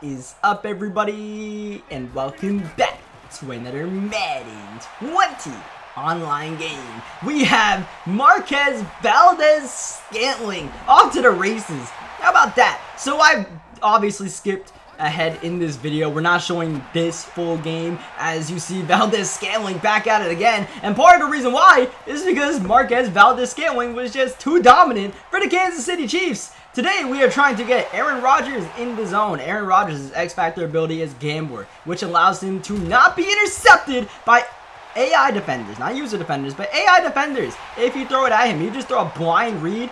is up, everybody, and welcome back to another Madden 20 online game. We have Marquez Valdes-Scantling off to the races. How about that? So I obviously skipped ahead in this video. We're not showing this full game. As you see, Valdes-Scantling back at it again, and part of the reason why is because Marquez Valdes-Scantling was just too dominant for the Kansas City Chiefs. Today we are trying to get Aaron Rodgers in the zone. Aaron Rodgers' X-Factor ability is Gambler, which allows him to not be intercepted by AI defenders, not user defenders, but AI defenders. If you throw it at him, you just throw a blind read.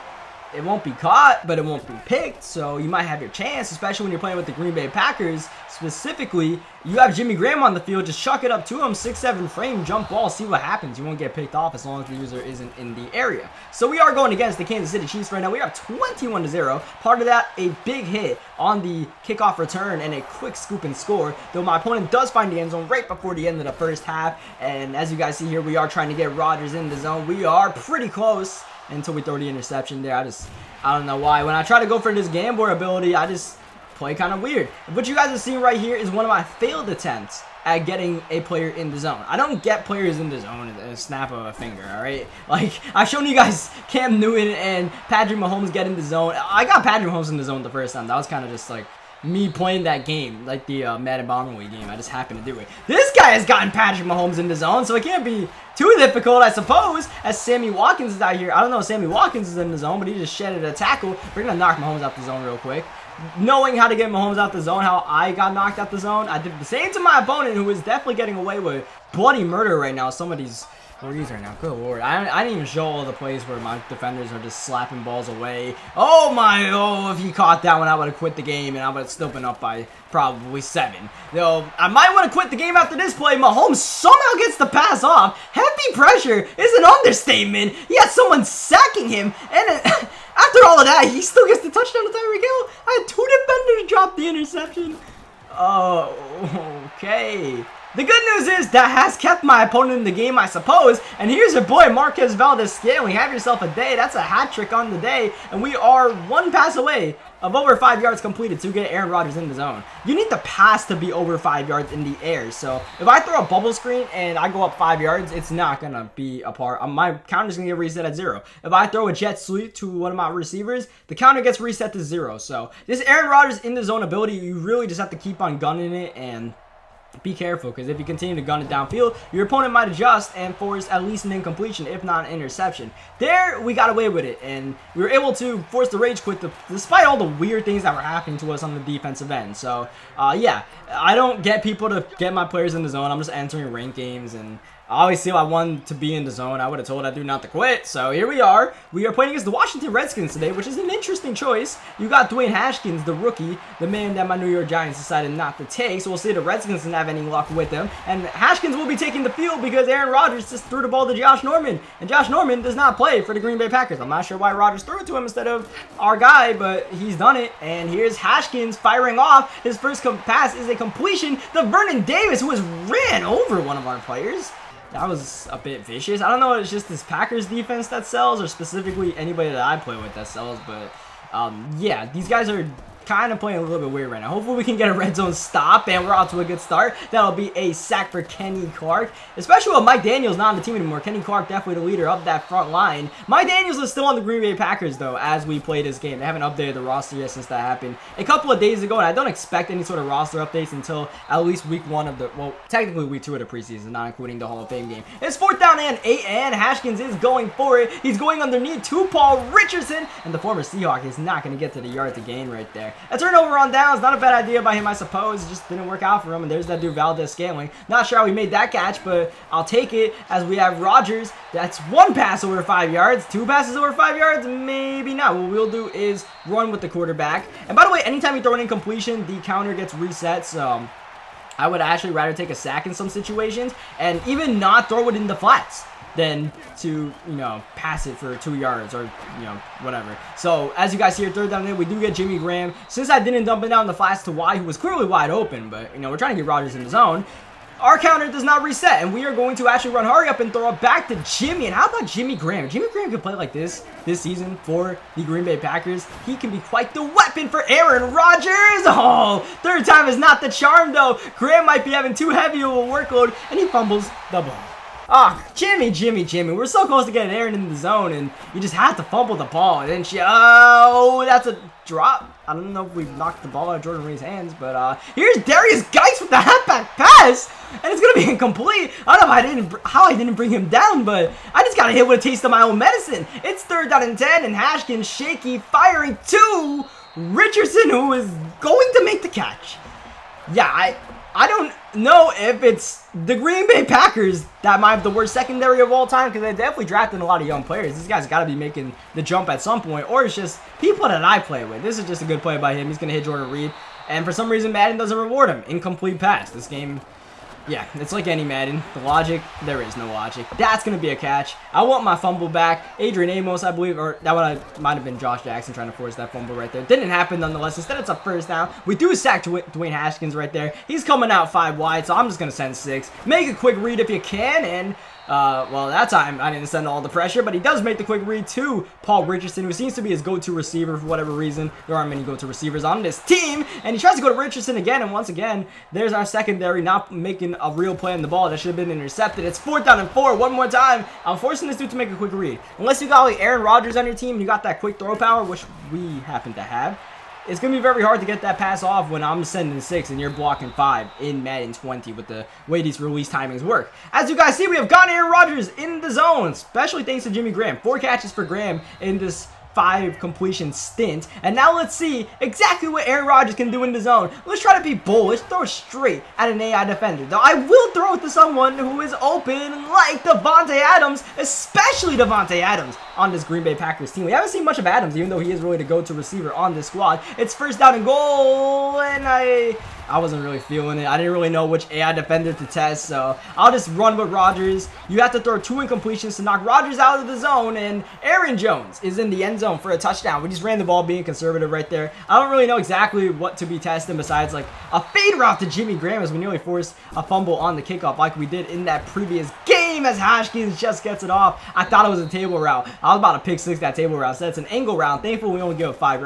It won't be caught, but it won't be picked, so you might have your chance, especially when you're playing with the Green Bay Packers. Specifically, you have Jimmy Graham on the field, just chuck it up to him, 6'7" frame, jump ball, see what happens. You won't get picked off as long as the user isn't in the area. So we are going against the Kansas City Chiefs right now. We are 21-0. Part of that, a big hit on the kickoff return and a quick scoop and score, though my opponent does find the end zone right before the end of the first half. And as you guys see here, we are trying to get Rodgers in the zone. We are pretty close until we throw the interception there. I don't know why. When I try to go for this Gambler ability, I just play kind of weird. What you guys are seeing right here is one of my failed attempts at getting a player in the zone. I don't get players in the zone in a snap of a finger, alright? Like, I've shown you guys Cam Newton and Patrick Mahomes get in the zone. I got Patrick Mahomes in the zone the first time. That was kind of just like me playing that game, like the Madden game. I just happened to do it. This guy has gotten Patrick Mahomes in the zone, so it can't be too difficult, I suppose, as Sammy Watkins is out here. I don't know if Sammy Watkins is in the zone, but he just shedded a tackle. We're going to knock Mahomes out the zone real quick. Knowing how to get Mahomes out the zone, how I got knocked out the zone, I did the same to my opponent, who is definitely getting away with bloody murder right now. Some of these right now, good lord. I didn't even show all the plays where my defenders are just slapping balls away. Oh, if he caught that one, I would have quit the game, and I would have still been up by probably 7. Though, I might want to quit the game after this play. Mahomes somehow gets the pass off. Heavy pressure is an understatement. He had someone sacking him, and after all of that, he still gets the touchdown to Tyreek Hill. I had 2 defenders drop the interception. Oh, okay. The good news is that has kept my opponent in the game, I suppose. And here's your boy, Marquez Valdes-Scantling. Have yourself a day. That's a hat trick on the day. And we are 1 pass away of over 5 yards completed to get Aaron Rodgers in the zone. You need the pass to be over 5 yards in the air. So if I throw a bubble screen and I go up 5 yards, it's not going to be a part. My counter's going to get reset at 0. If I throw a jet sweep to one of my receivers, the counter gets reset to 0. So this Aaron Rodgers in the zone ability, you really just have to keep on gunning it and be careful, because if you continue to gun it downfield, your opponent might adjust and force at least an incompletion, if not an interception. There, we got away with it, and we were able to force the Ragequit despite all the weird things that were happening to us on the defensive end. So, yeah, I don't get people to get my players in the zone. I'm just entering ranked games, and obviously, I wanted to be in the zone. I would have told that dude not to quit. So here we are. We are playing against the Washington Redskins today, which is an interesting choice. You got Dwayne Haskins, the rookie, the man that my New York Giants decided not to take. So we'll see if the Redskins didn't have any luck with him. And Haskins will be taking the field because Aaron Rodgers just threw the ball to Josh Norman. And Josh Norman does not play for the Green Bay Packers. I'm not sure why Rodgers threw it to him instead of our guy, but he's done it. And here's Haskins firing off. His first pass is a completion to Vernon Davis, who has ran over one of our players. That was a bit vicious. I don't know if it's just this Packers defense that sells, or specifically anybody that I play with that sells, but yeah, these guys are kind of playing a little bit weird right now. Hopefully we can get a red zone stop, and we're off to a good start. That'll be a sack for Kenny Clark, especially with Mike Daniels not on the team anymore. Kenny Clark definitely the leader of that front line. Mike Daniels is still on the Green Bay Packers, though, as we play this game. They haven't updated the roster yet since that happened a couple of days ago, and I don't expect any sort of roster updates until at least week 1 of the, well, technically week 2 of the preseason, not including the Hall of Fame game. It's 4th down and 8, and Haskins is going for it. He's going underneath to Paul Richardson, and the former Seahawk is not going to get to the yard to gain right there. A turnover on downs, not a bad idea by him, I suppose. It just didn't work out for him, and there's that dude Valdes-Scantling. Not sure how we made that catch, but I'll take it as we have Rodgers. That's 1 pass over 5 yards, 2 passes over 5 yards, maybe not. What we'll do is run with the quarterback. And by the way, anytime you throw an incompletion, the counter gets reset, so I would actually rather take a sack in some situations and even not throw it in the flats than to, you know, pass it for 2 yards or, you know, whatever. So, as you guys see here, 3rd down, we do get Jimmy Graham. Since I didn't dump it down the flats to Y, who was clearly wide open, but, you know, we're trying to get Rodgers in the zone. our counter does not reset, and we are going to actually run hurry up and throw it back to Jimmy. And how about Jimmy Graham? If Jimmy Graham can play like this season for the Green Bay Packers, he can be quite the weapon for Aaron Rodgers. Oh, third time is not the charm, though. Graham might be having too heavy of a workload, and he fumbles the ball. Ah, Jimmy. We're so close to getting Aaron in the zone, and you just have to fumble the ball. And then oh, that's a drop. I don't know if we knocked the ball out of Jordan Reed's hands, but here's Darius Geis with the halfback pass, and it's gonna be incomplete. I don't know how I didn't bring him down, but I just got hit with a taste of my own medicine. It's 3rd down and 10, and Haskins shaky firing to Richardson, who is going to make the catch. Yeah, I don't know if it's the Green Bay Packers that might have the worst secondary of all time, because they definitely drafted a lot of young players. These guys got to be making the jump at some point, or it's just people that I play with. This is just a good play by him. He's going to hit Jordan Reed, and for some reason, Madden doesn't reward him. Incomplete pass. This game, yeah, it's like any Madden. The logic, there is no logic. That's going to be a catch. I want my fumble back. Adrian Amos, I believe, or that might have been Josh Jackson trying to force that fumble right there. Didn't happen nonetheless. Instead, it's a first down. We do sack Dwayne Haskins right there. He's coming out 5 wide, so I'm just going to send 6. Make a quick read if you can, and well, that time I didn't send all the pressure, but he does make the quick read to Paul Richardson, who seems to be his go-to receiver for whatever reason. There aren't many go-to receivers on this team, and he tries to go to Richardson again, and once again, there's our secondary not making a real play on the ball. That should have been intercepted. It's 4th down and 4. One more time. I'm forcing this dude to make a quick read. Unless you got like Aaron Rodgers on your team, and you got that quick throw power, which we happen to have. It's going to be very hard to get that pass off when I'm sending 6 and you're blocking 5 in Madden 20 with the way these release timings work. As you guys see, we have gotten Aaron Rodgers in the zone, especially thanks to Jimmy Graham. 4 catches for Graham in this 5 completion stint. And now let's see exactly what Aaron Rodgers can do in the zone. Let's try to be bold. Let's throw it straight at an AI defender. Though I will throw it to someone who is open like Davante Adams, especially Davante Adams on this Green Bay Packers team. We haven't seen much of Adams, even though he is really the go-to receiver on this squad. It's 1st down and goal, and I wasn't really feeling it. I didn't really know which AI defender to test, so I'll just run with Rodgers. You have to throw 2 incompletions to knock Rodgers out of the zone, and Aaron Jones is in the end zone for a touchdown. We just ran the ball being conservative right there. I don't really know exactly what to be testing besides like a fade route to Jimmy Graham, as we nearly forced a fumble on the kickoff like we did in that previous game as Haskins just gets it off. I thought it was a table route. I was about to pick 6 that table route. So that's an angle route. Thankfully, we only give it 5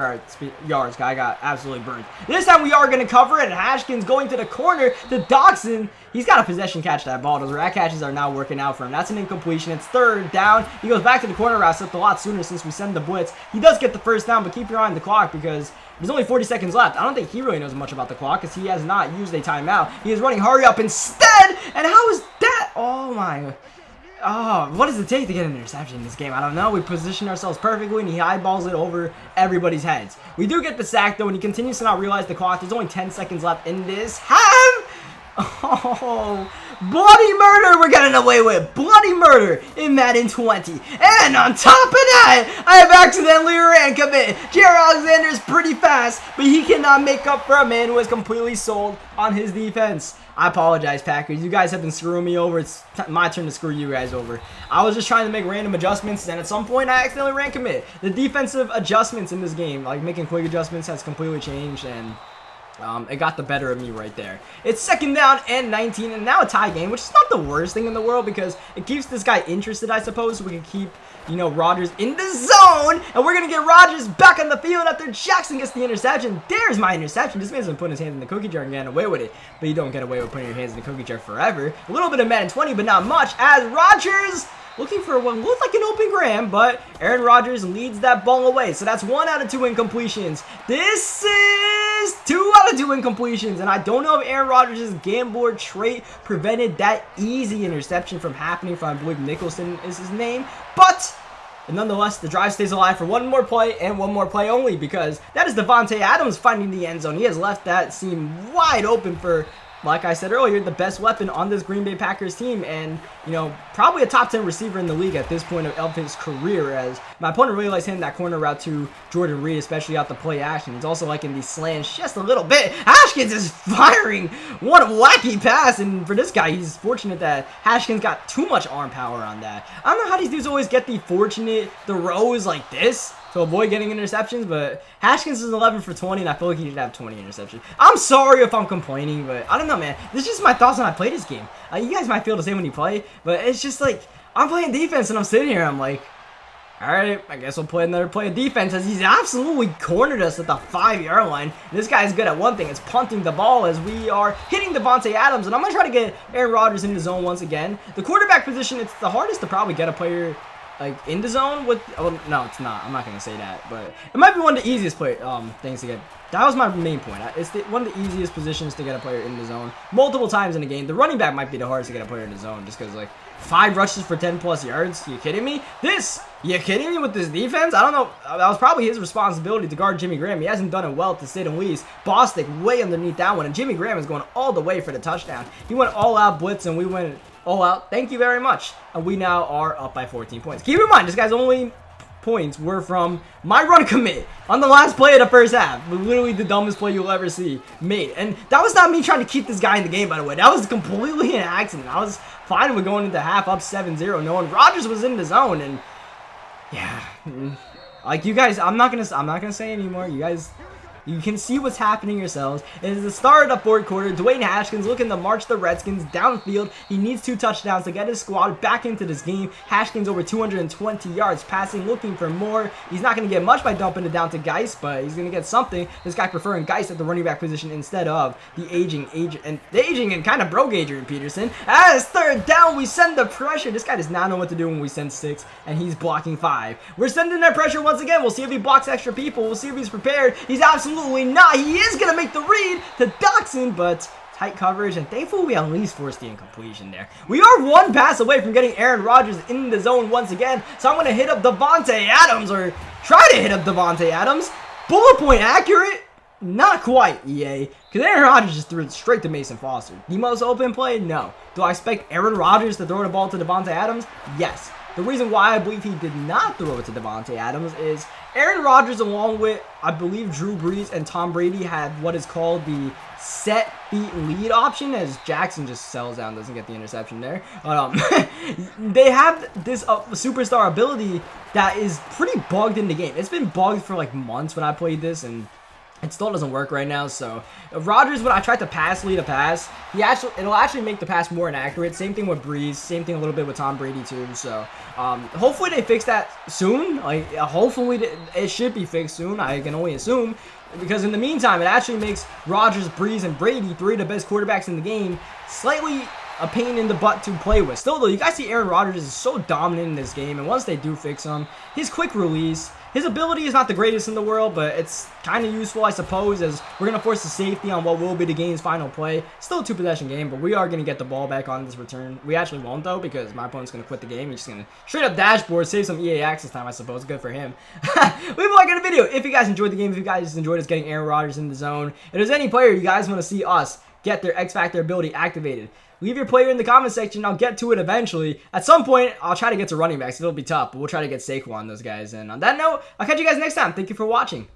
yards. Guy got absolutely burned. This time we are going to cover it, and Haskins going to the corner to Dodson. He's got a possession catch that ball. Those rat catches are now working out for him. That's an incompletion. It's 3rd down. He goes back to the corner route, slipped a lot sooner since we send the blitz. He does get the 1st down, but keep your eye on the clock because there's only 40 seconds left. I don't think he really knows much about the clock because he has not used a timeout. He is running hurry up instead, and how is that? Oh my. Oh, what does it take to get an interception in this game? I don't know. We position ourselves perfectly, and he eyeballs it over everybody's heads. We do get the sack, though, and he continues to not realize the clock. There's only 10 seconds left in this half. Oh, bloody murder we're getting away with. Bloody murder in Madden 20. And on top of that, I have accidentally ran commit. Jared Alexander is pretty fast, but he cannot make up for a man who is completely sold on his defense. I apologize, Packers. You guys have been screwing me over. It's my turn to screw you guys over. I was just trying to make random adjustments, and at some point, I accidentally ran commit. The defensive adjustments in this game, like making quick adjustments, has completely changed, and it got the better of me right there. It's 2nd down and 19, and now a tie game, which is not the worst thing in the world because it keeps this guy interested, I suppose, so we can keep, you know, Rodgers in the zone, and we're going to get Rodgers back on the field after Jackson gets the interception. There's my interception. This man's been putting his hands in the cookie jar and getting away with it, but you don't get away with putting your hands in the cookie jar forever. A little bit of Madden 20, but not much, as Rodgers looking for what looked like an open Graham, but Aaron Rodgers leads that ball away. So that's 1 out of 2 incompletions. This is 2 out of 2 incompletions, and I don't know if Aaron Rodgers' gambler trait prevented that easy interception from happening from, I believe Nicholson is his name, but nonetheless, the drive stays alive for 1 more play and 1 more play only, because that is Davante Adams finding the end zone. He has left that seam wide open for, like I said earlier, the best weapon on this Green Bay Packers team, and, you know, probably a top 10 receiver in the league at this point of his career, as my opponent really likes hitting that corner route to Jordan Reed, especially out the play action. He's also liking these slants just a little bit. Haskins is firing one wacky pass, and for this guy, he's fortunate that Haskins got too much arm power on that. I don't know how these dudes always get the fortunate throws like this to avoid getting interceptions, but Haskins is 11 for 20, and I feel like he should have 20 interceptions. I'm sorry if I'm complaining, but I don't know, man. This is just my thoughts when I play this game. You guys might feel the same when you play, but it's just like, I'm playing defense, and I'm sitting here, I'm like, alright, I guess we'll play another play of defense, as he's absolutely cornered us at the 5-yard line. This guy's good at one thing, it's punting the ball as we are hitting Davante Adams, and I'm going to try to get Aaron Rodgers in the zone once again. The quarterback position, it's the hardest to probably get a player like in the zone with, oh, no, it's not. I'm not going to say that, but it might be one of the easiest things to get. That was my main point. It's one of the easiest positions to get a player in the zone multiple times in a game. The running back might be the hardest to get a player in the zone just because, like, 5 rushes for 10+ yards. You kidding me? You kidding me with this defense? I don't know. That was probably his responsibility to guard Jimmy Graham. He hasn't done it well, to say the least. Bostic way underneath that one, and Jimmy Graham is going all the way for the touchdown. He went all out blitz, and we went all out. Thank you very much. And we now are up by 14 points. Keep in mind, this guy's only points were from my run commit on the last play of the first half. Literally the dumbest play you'll ever see made. And that was not me trying to keep this guy in the game, by the way. That was completely an accident. I was fine with going into half up 7-0, knowing Rodgers was in the zone. And yeah, like, you guys, I'm not gonna say anymore. You guys, you can see what's happening yourselves. It is the start of the fourth quarter. Dwayne Haskins looking to march the Redskins downfield. He needs 2 touchdowns to get his squad back into this game. Haskins over 220 yards passing, looking for more. He's not going to get much by dumping it down to Geis, but he's going to get something. This guy preferring Geis at the running back position instead of the aging and kind of broke Adrian Peterson. As third down, we send the pressure. This guy does not know what to do when we send 6, and he's blocking 5. We're sending that pressure once again. We'll see if he blocks extra people. We'll see if he's prepared. He's absolutely not. He is going to make the read to Doxson, but tight coverage, and thankfully we at least forced the incompletion there. We are 1 pass away from getting Aaron Rodgers in the zone once again, so I'm going to hit up Davante Adams, or try to hit up Davante Adams. Bullet point accurate? Not quite, EA, because Aaron Rodgers just threw it straight to Mason Foster. The most open play? No. Do I expect Aaron Rodgers to throw the ball to Davante Adams? Yes. The reason why I believe he did not throw it to Davante Adams is Aaron Rodgers, along with, I believe, Drew Brees and Tom Brady, had what is called the set beat lead option, as Jackson just sells down, doesn't get the interception there. They have this superstar ability that is pretty bugged in the game. It's been bugged for like months when I played this, and it still doesn't work right now. So Rodgers, when I tried to lead a pass, it'll actually make the pass more inaccurate. Same thing with Breeze, same thing a little bit with Tom Brady too. So hopefully they fix that soon. Like, hopefully it should be fixed soon. I can only assume, because in the meantime, it actually makes Rodgers, Breeze, and Brady, 3 of the best quarterbacks in the game, slightly a pain in the butt to play with. Still though, you guys see Aaron Rodgers is so dominant in this game, and once they do fix him, his quick release, his ability is not the greatest in the world, but it's kind of useful, I suppose, as we're going to force the safety on what will be the game's final play. Still a 2-possession game, but we are going to get the ball back on this return. We actually won't, though, because my opponent's going to quit the game. He's just going to straight up dashboard, save some EA access time, I suppose. Good for him. Leave a like on the video if you guys enjoyed the game, if you guys enjoyed us getting Aaron Rodgers in the zone. If there's any player you guys want to see us get their X Factor ability activated, leave your player in the comment section. I'll get to it eventually. At some point, I'll try to get to running backs. It'll be tough, but we'll try to get Saquon, those guys. And on that note, I'll catch you guys next time. Thank you for watching.